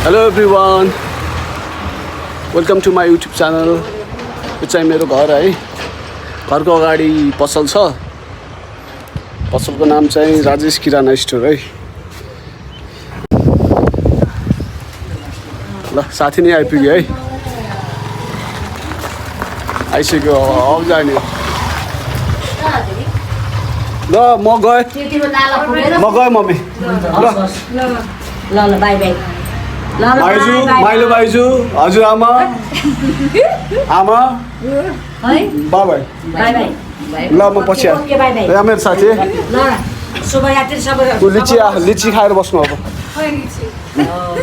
Hello everyone, welcome to my YouTube channel. यो चाहिँ मेरो घर है, घरको अगाडि पसल छ। पसलको नाम चाहिँ राजेश किराना स्टोर है। ल साथी नै आइपुग्यो है, आइसक्यो अब जाने। ल म गएँ मम्मी। ल बाई बाई। भाइजू माइलो भाइजू हजुरआमा आमा है बाई बाई। By by. ल म पछि आएँ। यहाँ मेरो साथी ल शुभयात्री सबै लिची खाएर बस्नु अब।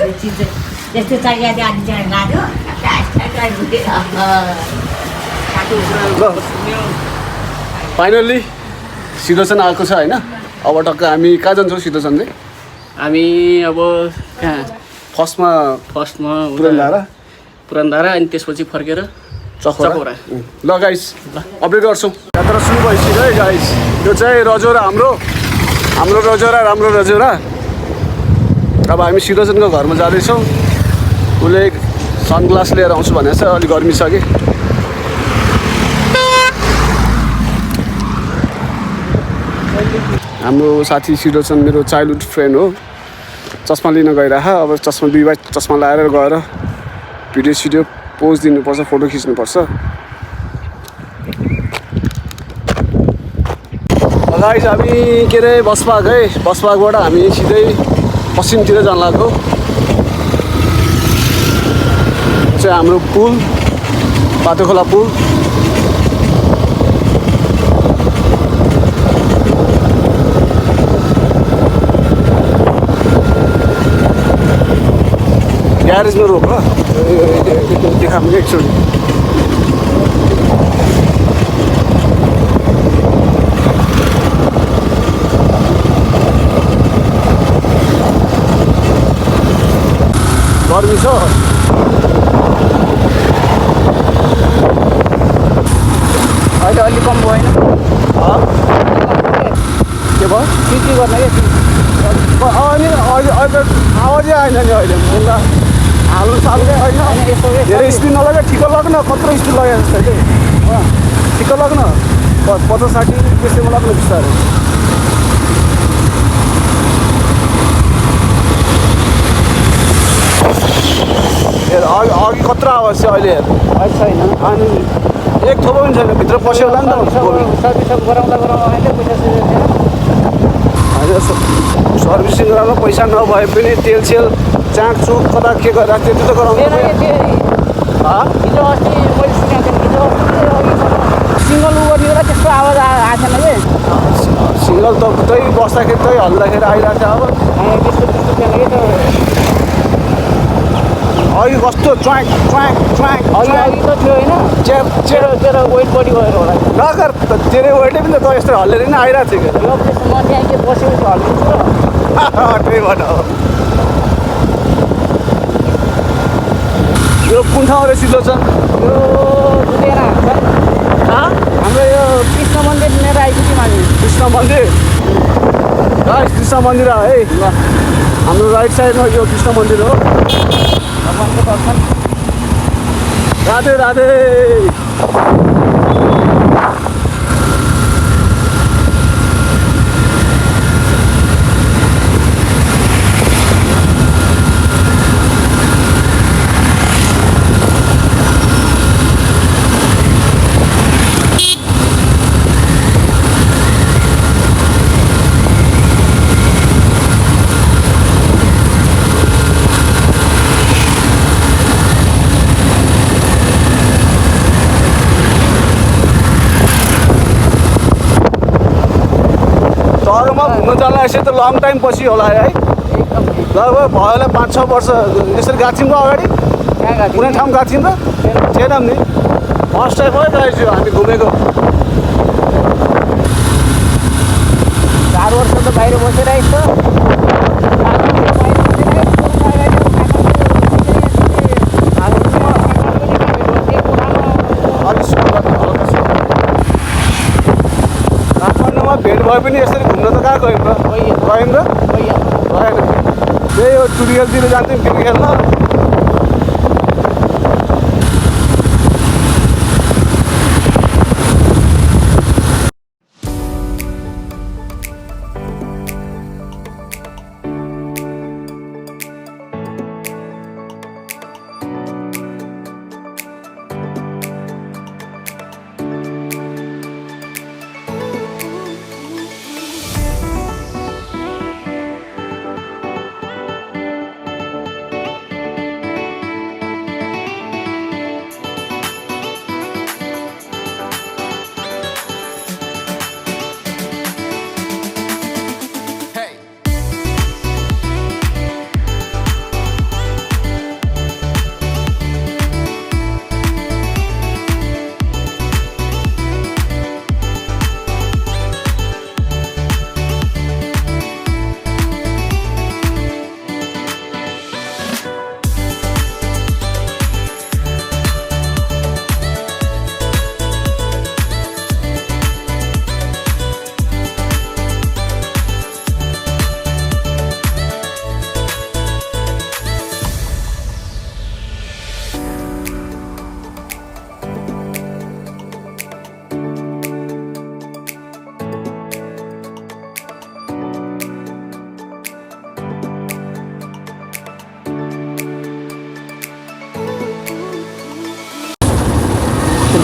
लिची त्यस्तो चाहियो अनि चाहिँ लाग्यो। ल फाइनल्ली सिधोसन आएको छ होइन। अब टक्क हामी कहाँ जान्छौँ सिधोसन चाहिँ? हामी अब कहाँ फर्स्टमा पुरन्धारा अनि त्यसपछि फर्केर चकोरा। ल गाइस अपडेट गर्छौँ। यात्रा सुरु भइसक्यो है गाइस। यो चाहिँ रजोरा हाम्रो रजोरा राम्रो रजोरा। अब हामी सिधोसनको घरमा जाँदैछौँ। उसले सनग्लास लिएर आउँछु भनेको छ, अलिक गर्मी छ कि। हाम्रो साथी सिधोसन मेरो चाइल्डहुड फ्रेन्ड हो। चस्मा लिन गइरह। अब चस्मा दुई बाई चस्मा लगाएर गएर भिडियो पोज दिनुपर्छ, फोटो खिच्नुपर्छ। गाइस हामी के अरे बसपाक है, बसपाकबाट हामी सिधै पश्चिमतिर जान लाग्यो। चाहिँ हाम्रो पुल बाटोखोला पुल। ग्यारेजमा रोक ल, देखाऊँ एकचोटि। गर्मी छ। अहिले अलि कम भयो होइन? के भयो? के गर्ने क्या? अनि अहिले आवाजै आएन नि अहिले। हाल्नु साल्ने होइन, धेरै स्पिड नलगा, ठिक लाग्न। कत्रो स्पिड लगाएको जस्तो कि ठिक लाग्न। 50-60 त्यसैमा लाग्नु बिस्तारै। अघि कत्रो आवाज छ अहिले हेर। छैन अनि एक थोपो पनि छैन, भित्र पस्यो होला नि त। सर्भिस गराउँदा सर्भिसिङ गराउन पैसा नभए पनि तेल सेल चाँकचुक कता के गरेर त्यति त गराउनु। हिजो अस्ति मैले सुनेको थिएँ, सिङ्गल गर्ने बेला त्यस्तो आवाज आएको छैन कि। सिङ्गल त त्यही बस्दाखेरि त्यही हल्दाखेरि आइरहेको छ। अब त्यस्तो थिएन कि त। अघि कस्तो च्वाइक च्वाइक च्वाइक अघि त थियो होइन, तेरो वेट बढी भएर होला। नगर तेरो वेटै पनि त यस्तो हल्लेर नै आइरहेको थियो क्या। यो मान्छे आइके बसेपछि हल्लिन्छ र त्यहीबाट हो। यो कुन ठाउँ रहेछ सिधोसन? यो बुझेर हाम्रो यो कृष्ण मन्दिर लिएर आइपुग्यौँ हामी। कृष्ण मन्दिर गाइस, कृष्ण मन्दिर है। ल हाम्रो राइट साइडमा यो कृष्ण मन्दिर हो। भगवानको दर्शन। राधे राधे। घुम्न जाँदा यसै त लङ टाइम पछि होला है। लगभग भयो होला 5-6 वर्ष यसरी गएको थियौँ अगाडि। कुनै ठाउँ गएको थियौँ त थिएनौँ नि। फर्स्ट टाइम है गाइस यो हामी घुमेको। 4 वर्ष त बाहिर बसेर आइछ। काठमाडौँमा भेट भए पनि यसरी घुम्न त कहाँ गयौँ र? गयौँ र? गएन। त्यही हो टुरियलतिर जान्थ्यौँ क्रिकेट खेल्न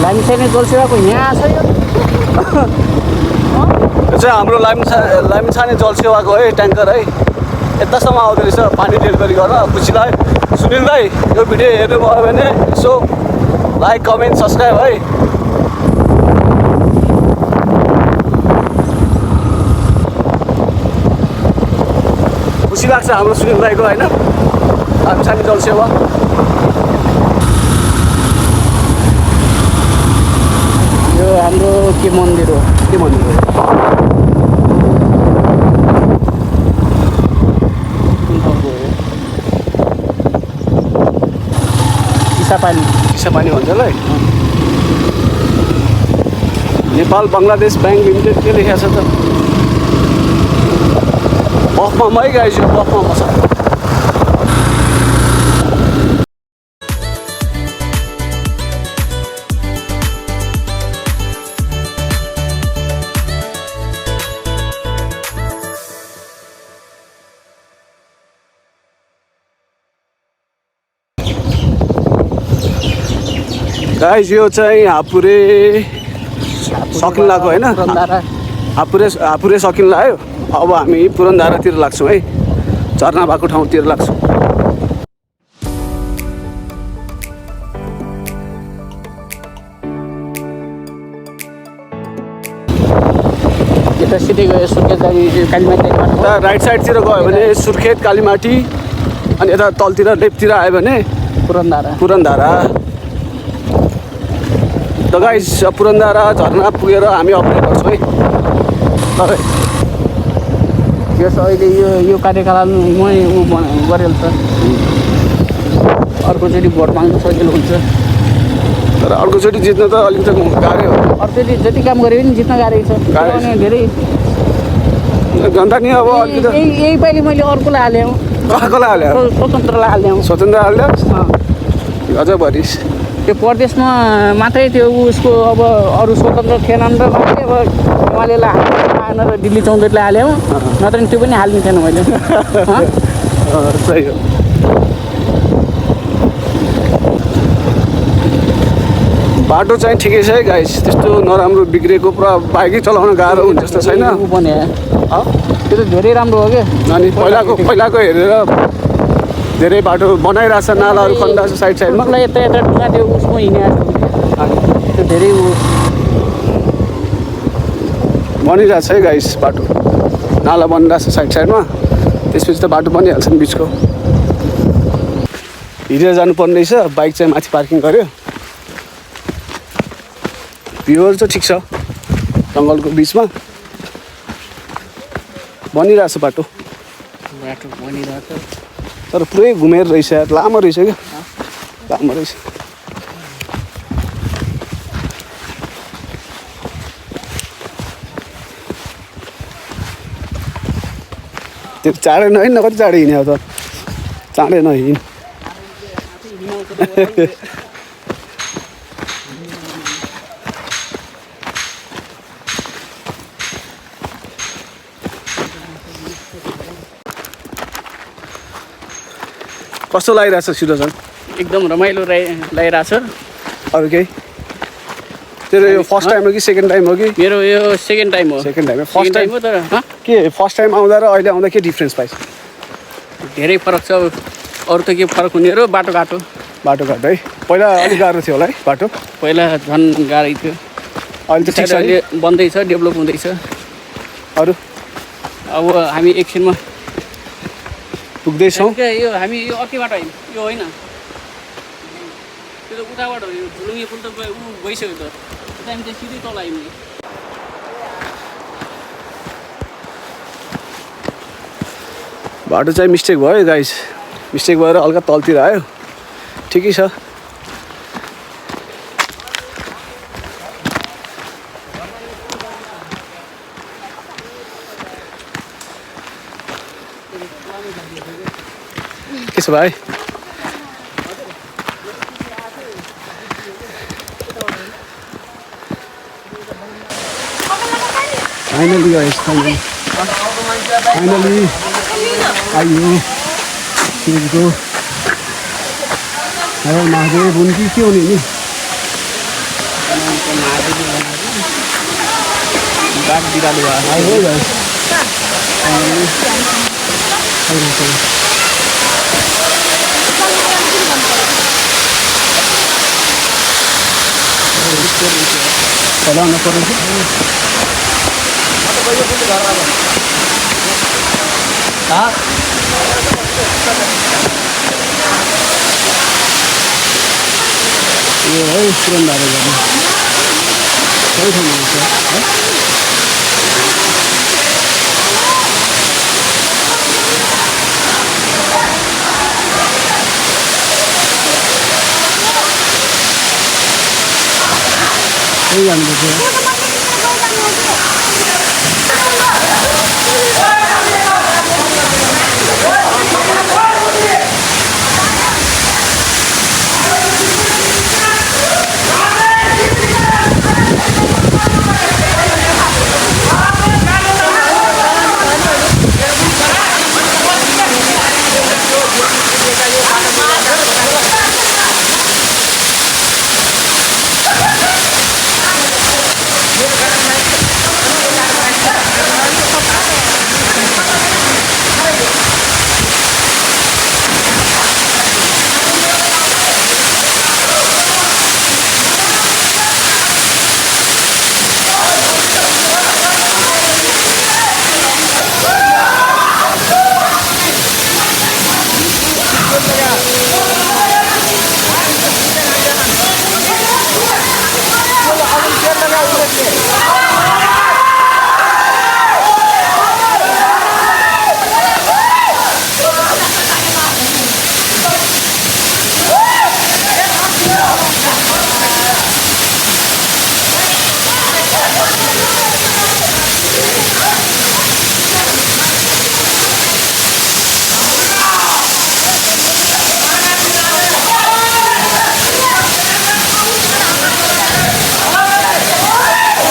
लामिछाने जलसेवाको यहाँ छ यो यो चाहिँ हाम्रो लामिछाने जलसेवाको है ट्याङ्कर है यतासम्म आउँदो रहेछ पानी डेलिभरी गर्न खुसी लाग्यो सुनिल भाइ यो भिडियो हेर्नुभयो भने यसो लाइक कमेन्ट सब्सक्राइब है खुसी लाग्छ हाम्रो सुनिल भाइको होइन लामिछाने जलसेवा यो हाम्रो के मन्दिर हो चिसापानी भन्छ ल नेपाल बङ्गलादेश ब्याङ्क लिमिटेड के लेखेको छ त बफमा है गाइज यो बफमा छ गाइज यो चाहिँ हापुरे सकिन लाग्यो होइन हापुरे सकिन लाग्यो अब हामी पुरन्धारातिर लाग्छौँ है झरना भएको ठाउँतिर लाग्छौँ यता सिधै गयो सुर्खेत कालीमाटी राइट साइडतिर गयो भने सुर्खेत कालीमाटी अनि यता तलतिर लेफ्टतिर आयो भने पुरन्धारा त गाइस पुरन्धारा झरना पुगेर हामी अपडेट गर्छौँ है ल यस अहिले यो कार्यकाल मै गरेल छ अर्कोचोटि भोट माग्नु सजिलो हुन्छ तर अर्कोचोटि जित्न त अलिकति गाह्रै हो अर्कोचोटि जति काम गरे पनि जित्न गाह्रै छ धेरै जनता नि अब अलिकति यही पालि मैले अर्कोलाई हालेँ स्वतन्त्र हाल्यो अझ भरिस त्यो प्रदेशमा मात्रै त्यो उसको अब अरू स्वतन्त्र थिएनन् र मात्रै अब एमालेलाई हालेन र दिल्ली चौधरीलाई हाल्यो नत्र त्यो पनि हाल्ने थिएन मैले सही हो बाटो चाहिँ ठिकै छ है गाइस त्यस्तो नराम्रो बिग्रेको पुरा बाइकै चलाउन गाह्रो हुन्छ जस्तो छैन त्यो त धेरै राम्रो हो क्या अनि पहिलाको हेरेर धेरै बाटो बनाइरहेछ नालाहरू खन्दाछ साइडमा मलाई यता ढुङ्गा त्यो उसमा हिँडे त्यो धेरै बनिरहेछ है गाइस बाटो नाला बनिरहेछ साइडमा त्यसपछि त बाटो बनिहाल्छ नि बिचको हिँडेर जानुपर्ने रहेछ बाइक चाहिँ माथि पार्किङ गर्यो भ्यूहरू चाहिँ ठिक छ जङ्गलको बिचमा बनिरहेछ बाटो बनिरहेछ तर पुरै घुमेर रहेछ लामो रहेछ क्या लामो रहेछ त्यो चाँडै नहिँड्न कति चाँडै हिँड्यो त चाँडै नहिँड कस्तो लागिरहेछ सिरोजन एकदम रमाइलो लागिरहेछ अरू केही तेरो यो फर्स्ट टाइम हो कि सेकेन्ड टाइम हो कि मेरो यो सेकेन्ड टाइम हो सेकेन्ड टाइम फर्स्ट टाइम हो तर के फर्स्ट टाइम आउँदा र अहिले आउँदा के डिफ्रेन्स पाइस् धेरै फरक छ अरू त के फरक हुने हो बाटोघाटो बाटोघाटो है पहिला अलिक गाह्रो थियो होला है बाटो पहिला झन् गाह्रै थियो अहिले त ठिक छ अहिले बन्दैछ डेभलप हुँदैछ अरू अब हामी एकछिनमा पुग्दैछौँ यो हामी यो अर्कै बाटो होइन यो होइन त्यो त उताबाट हो यो झुलुङ्गे पुल त गइसक्यो त हामी त सिधै तल आयौँ नि बाटो चाहिँ मिस्टेक भयो गाइस मिस्टेक भएर हल्का तलतिर आयो ठिकै छ के छ भाइ फाइनली गाइस फाइनली आइयो सिरीको महादेव हुन् कि के हुने नि बाघ बिरालो आयो गाइस चलाउनु पर्छ यो है पुरन्धारा जाने सबै ठाउँमा हुन्छ है त्यही जानुपर्छ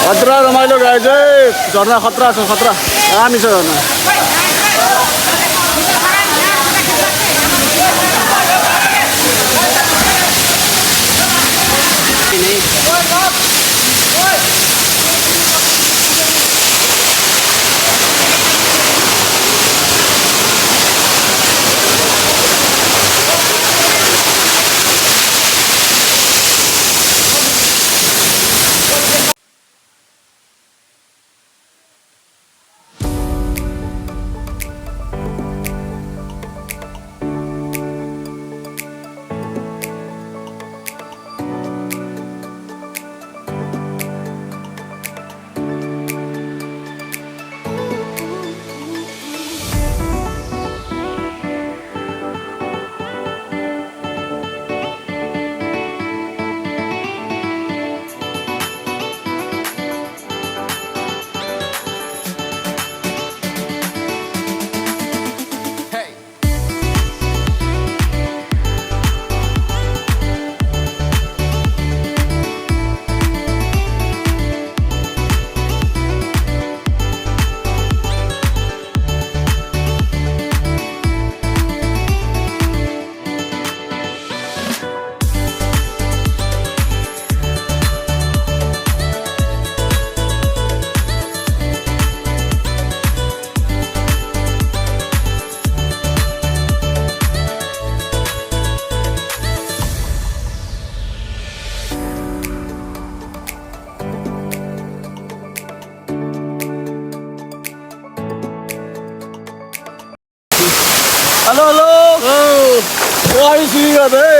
खतरा रमाइलो गाइस है झर्ना खतरा छ खतरा दामी छ झर्ना सुइङ गर्दै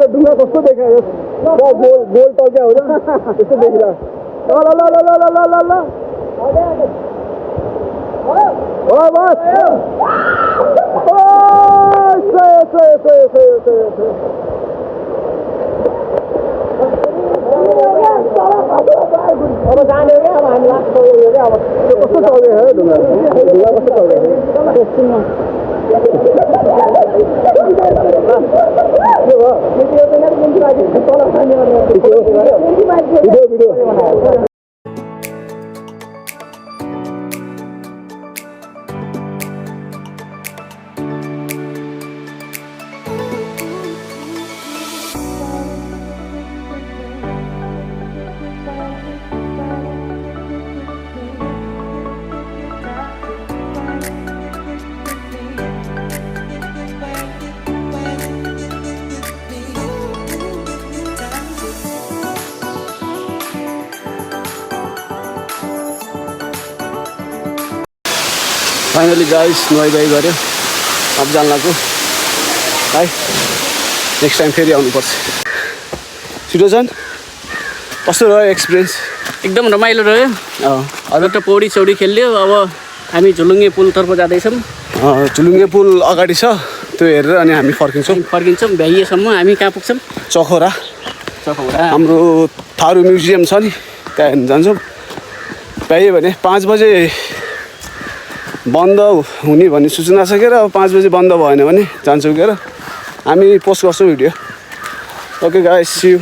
ढुङ्गा कस्तो देखायो गोल टक्या हो त्यस्तो देखिरहेको ल ल ल ल ल ल ल हो बस अब जाने हो क्या अब हामी लाग्छ चढ्यो क्या अब त्यो कस्तो चढ्यो है ढुङ्गा कस्तो चढ्यो भिडियो फाइनली गाइस नुहाइधुवाइ गऱ्यो अब जान लाग्यो है नेक्स्ट टाइम फेरि आउनुपर्छ छिटो छन् कस्तो रह्यो एक्सपिरियन्स एकदम रमाइलो रह्यो अब त पौडी सौडी खेल्यो अब हामी झुलुङ्गे पुलतर्फ जाँदैछौँ झुलुङ्गे पुल अगाडि छ त्यो हेरेर अनि हामी फर्किन्छौँ भ्याइएसम्म हामी कहाँ पुग्छौँ चखोरा हाम्रो थारू म्युजियम छ नि त्यहाँ हेर्नु जान्छौँ भ्याइयो भने 5 बजे बन्द हुने भन्ने सूचना छ के र 5 बजे बन्द भएन भने जान्छौँ के र हामी पोस्ट गर्छौँ video okay guys see you